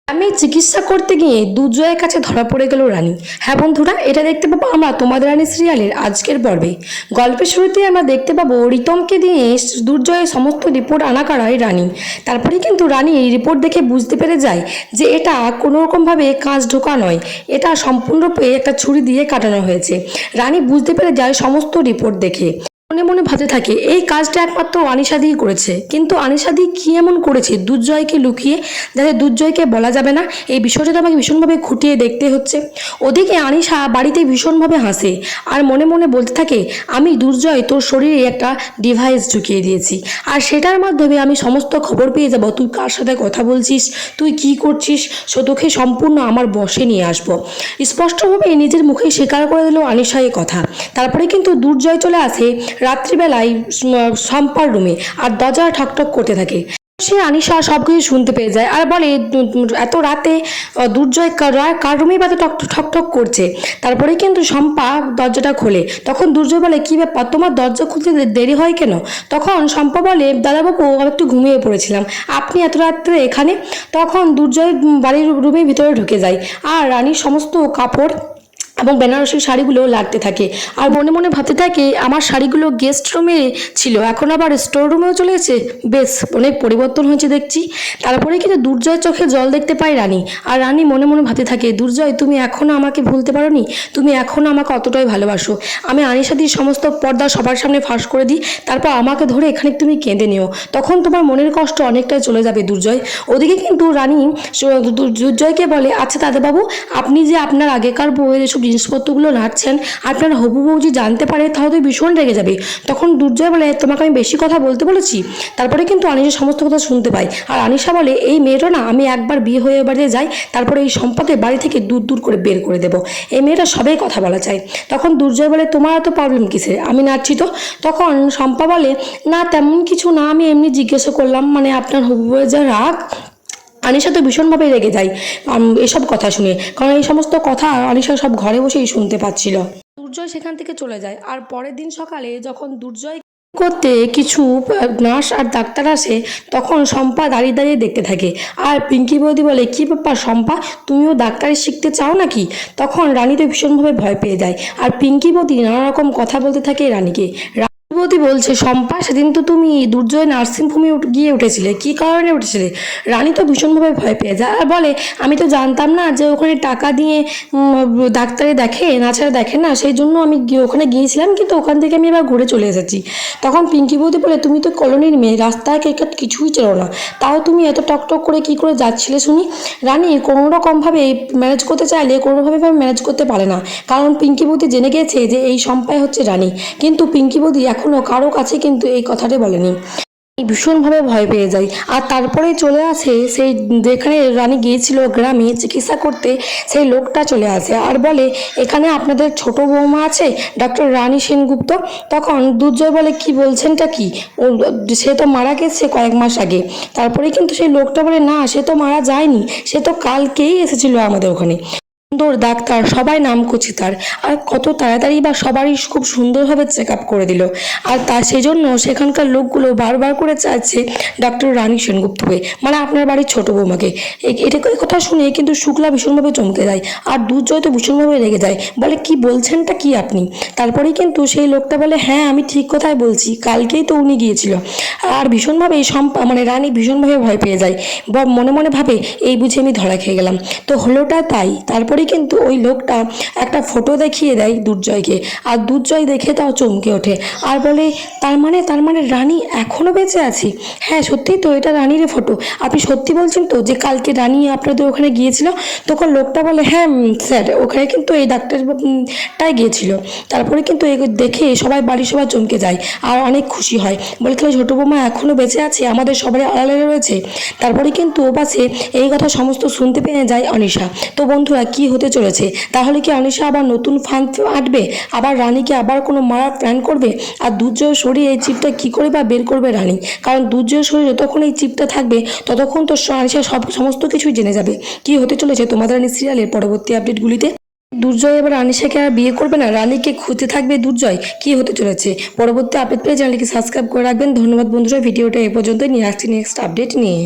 আমি চিকিৎসা করতে গিয়ে দুর্জয়ের কাছে ধরা পড়ে গেল রানী। হ্যাঁ বন্ধুরা, এটা দেখতে পাবো আমরা তোমাদের রানী সিরিয়ালের আজকের পর্বে। গল্পের শুরুতেই আমরা দেখতে পাবো রিতমকে দিয়ে দুর্জয়ের সমস্ত রিপোর্ট আনা করায় রানী। তারপরে কিন্তু রানী এই রিপোর্ট দেখে বুঝতে পেরে যায় যে এটা কোনো রকমভাবে কাঁচ ঢোকা নয়, এটা সম্পূর্ণরূপে একটা ছুরি দিয়ে কাটানো হয়েছে। রানী বুঝতে পেরে যায় সমস্ত রিপোর্ট দেখে। মনে মনে ভাবতে থাকে এই কাজটা একমাত্র আনিশাদিই করেছে, কিন্তু আনিশাদি কি এমন করেছে দুর্জয়কে লুকিয়ে, যাতে দুর্জয়কে বলা যাবে না। এই বিষয়টা তো আমাকে ভীষণভাবে খুঁটিয়ে দেখতে হচ্ছে। ওদিকে আনিশা বাড়িতে ভীষণভাবে হাসে আর মনে মনে বলতে থাকে, আমি দুর্জয় তোর শরীরে একটা ডিভাইস ঢুকিয়ে দিয়েছি, আর সেটার মাধ্যমে আমি সমস্ত খবর পেয়ে যাব তুই কার সাথে কথা বলছিস, তুই কি করছিস, তোকে সম্পূর্ণ আমার বশে নিয়ে আসবো। স্পষ্টভাবে নিজের মুখে স্বীকার করে দিল আনিশা এই কথা। তারপরে কিন্তু দুর্জয় চলে আসে রাত্রিবেলায় শম্পার রুমে আর দরজা ঠকঠক করতে থাকে। সে আনিশা সব কিছু শুনতে পেয়ে যায় আর বলে, এত রাতে দুর্জয় কার রুমেই বা ঠকঠক করছে। তারপরে কিন্তু শম্পা দরজাটা খোলে। তখন দুর্জয় বলে, কি ব্যাপার, তোমার দরজা খুলতে দেরি হয় কেন? তখন শম্পা বলে, দাদাবাবু আমি একটু ঘুমিয়ে পড়েছিলাম, আপনি এত রাত্রে এখানে? তখন দুর্জয় বাড়ির রুমের ভিতরে ঢুকে যায় আর রানীর সমস্ত কাপড় এবং বেনারসি শাড়িগুলো লাগতে থাকে আর মনে মনে ভাবতে থাকে, আমার শাড়িগুলো গেস্ট রুমে ছিল, এখন আবার স্টোর রুমেও চলে এসেছে, বেশ অনেক পরিবর্তন হয়েছে দেখছি। তারপরে কিন্তু দুর্জয়ের চোখে জল দেখতে পায় রানী, আর রানী মনে মনে ভাবতে থাকে, দুর্জয় তুমি এখনও আমাকে ভুলতে পারোনি, তুমি এখনও আমাকে অতটাই ভালোবাসো। আমি আনিশাদির সমস্ত পর্দা সবার সামনে ফাঁস করে দিই, তারপর আমাকে ধরে এখানে তুমি কেঁদে নিও, তখন তোমার মনের কষ্ট অনেকটাই চলে যাবে দুর্জয়। ওদিকে কিন্তু রানী দুর্জয়কে বলে, আচ্ছা দাদাবাবু, আপনি যে আপনার আগেকার বউয়ের এসব জিনিসপত্রগুলো নাড়ছেন, আপনার হবু বউ যদি জানতে পারে তাহলে তো ভীষণ রেগে যাবে। তখন দুর্জয় বলে, তোমাকে আমি বেশি কথা বলতে বলেছি? তারপরে কিন্তু আনিশা সমস্ত কথা শুনতে পায় আর আনিশা বলে, এই মেয়েটা না, আমি একবার বিয়ে হয়ে বাড়িতে যাই, তারপরে এই সম্পদে বাড়ি থেকে দূর দূর করে বের করে দেবো, এই মেয়েটা সবাই কথা বলা চায়। তখন দুর্জয় বলে, তোমার এত প্রবলেম কিসে, আমি নাচছি তো। তখন শম্পা বলে, না তেমন কিছু না, আমি এমনি জিজ্ঞাসা করলাম, মানে আপনার হবু বউয়ের যা রাগ। আনিশা তো ভীষণভাবে রেগে যায় এসব কথা শুনে, কারণ এই সমস্ত কথা আনিশা সব ঘরে বসেই শুনতে পাচ্ছিল। দুর্জয় সেখান থেকে চলে যায় আর পরের দিন সকালে যখন দুর্জয় করতে কিছু নার্স আর ডাক্তার আসে, তখন শম্পা দাঁড়িয়ে দাঁড়িয়ে দেখতে থাকে আর পিঙ্কি বৌদি বলে, কি ব্যাপার শম্পা, তুমিও ডাক্তারি শিখতে চাও নাকি? তখন রানী তো ভীষণভাবে ভয় পেয়ে যায় আর পিঙ্কি বৌদি নানা রকম কথা বলতে থাকে রানীকে। বৌদি বলছে, শম্পা সেদিন তো তুমি দুর্জয় নার্সিংহোমে গিয়ে উঠেছিলে, কি কারণে উঠেছিলে? রানী তো ভীষণভাবে ভয় পেয়ে যায় আর বলে, আমি তো জানতাম না যে ওখানে টাকা দিয়ে ডাক্তারে দেখে, নাছাড়া দেখে না, সেই জন্য আমি ওখানে গিয়েছিলাম, কিন্তু ওখান থেকে আমি এবার ঘুরে চলে এসেছি। তখন পিঙ্কি বৌদি বলে, তুমি তো কলোনির মেয়ে, রাস্তায় কিছুই চেনো না, তাও তুমি এত টকটক করে কি করে যাচ্ছিলে শুনি? রানী কোনো রকমভাবে ম্যানেজ করতে চাইলে কোনোভাবে ম্যানেজ করতে পারে না, কারণ পিঙ্কি বৌদি জেনে গেছে যে এই শম্পাই হচ্ছে রানী, কিন্তু পিঙ্কি বৌদি এখনও কারো কাছে কিন্তু এই কথাটা বলেনি। ভীষণভাবে ভয় পেয়ে যায় আর তারপরে চলে আসে সেই যেখানে রানী গিয়েছিল গ্রামে চিকিৎসা করতে, সেই লোকটা চলে আসে আর বলে, এখানে আপনাদের ছোট বৌমা আছে, ডক্টর রানী সেনগুপ্ত। তখন দুর্জয় বলে, কি বলছেনটা কি, সে তো মারা গেছে কয়েক মাস আগে। তারপরে কিন্তু সেই লোকটা বলে, না সে তো মারা যায়নি, সে তো কালকেই এসেছিল আমাদের ওখানে। সুন্দর ডাক্তার, সবাই নাম করছে তার, আর কত তাড়াতাড়ি বা সবারই খুব সুন্দরভাবে চেক আপ করে দিল, আর তা সেই জন্য সেখানকার লোকগুলো বারবার করে চাইছে ডক্টর রানী সেনগুপ্তকে, মানে আপনার বাড়ির ছোটো বৌমাকে। এটা কথা শুনে কিন্তু শুক্লা ভীষণভাবে চমকে যায় আর দুর্জয় তো ভীষণভাবে রেগে যায়, বলে, কি বলছেনটা কি আপনি? তারপরেই কিন্তু সেই লোকটা বলে, হ্যাঁ আমি ঠিক কথাই বলছি, কালকেই তো উনি গিয়েছিল। আর ভীষণভাবে মানে রানী ভীষণভাবে ভয় পেয়ে যায়, মনে মনে ভাবে, এই বুঝে আমি ধরা খেয়ে গেলাম। তো হলোটা তাই। তারপরে কিন্তু ওই লোকটা একটা ফটো দেখিয়ে দেয় দুর্জয়কে আর দুর্জয় দেখে তাও চমকে ওঠে আর বলে, তার মানে রানী এখনও বেঁচে আছে? হ্যাঁ সত্যিই তো, এটা রানীর ফটো, আপনি সত্যি বলছেন তো যে কালকে রানী আপনাদের ওখানে গিয়েছিল? তখন লোকটা বলে, হ্যাঁ স্যার, ওখানে কিন্তু এই ডাক্তারটাই গিয়েছিল। তারপরে কিন্তু দেখে সবাই বাড়ির সবাই চমকে যায় আর অনেক খুশি হয়, বলে, তাহলে ছোটো বৌমা এখনও বেঁচে আছে, আমাদের সবারই আড়ালে রয়েছে। তারপরে কিন্তু ও পাশে এই কথা সমস্ত শুনতে পেয়ে যায় অনিশা। তো বন্ধুরা, কি হতে চলেছে? তাহলে কি অনিশা আবার নতুন ফাঁদ আঁটবে, আবার রানীকে আবার কোনো মারার প্ল্যান করবে? আর দুর্জয়ের শরীরে এই চিপটা কী করে বা বের করবে রানী? কারণ দুর্জয়ের শরীরে যতক্ষণ এই চিপটা থাকবে ততক্ষণ তো অনিশা সমস্ত কিছুই জেনে যাবে। কি হতে চলেছে তোমাদের রানী সিরিয়ালের পরবর্তী আপডেটগুলিতে? দুর্জয় এবার আনিশাকে আর বিয়ে করবে না, রানীকে খুঁজতে থাকবে দুর্জয়? কি হতে চলেছে পরবর্তী আপডেট পেয়ে চ্যানেলকে সাবস্ক্রাইব করে রাখবেন। ধন্যবাদ বন্ধুরা, ভিডিওটা এ পর্যন্তই, নিয়ে আসছি নেক্সট আপডেট নিয়ে।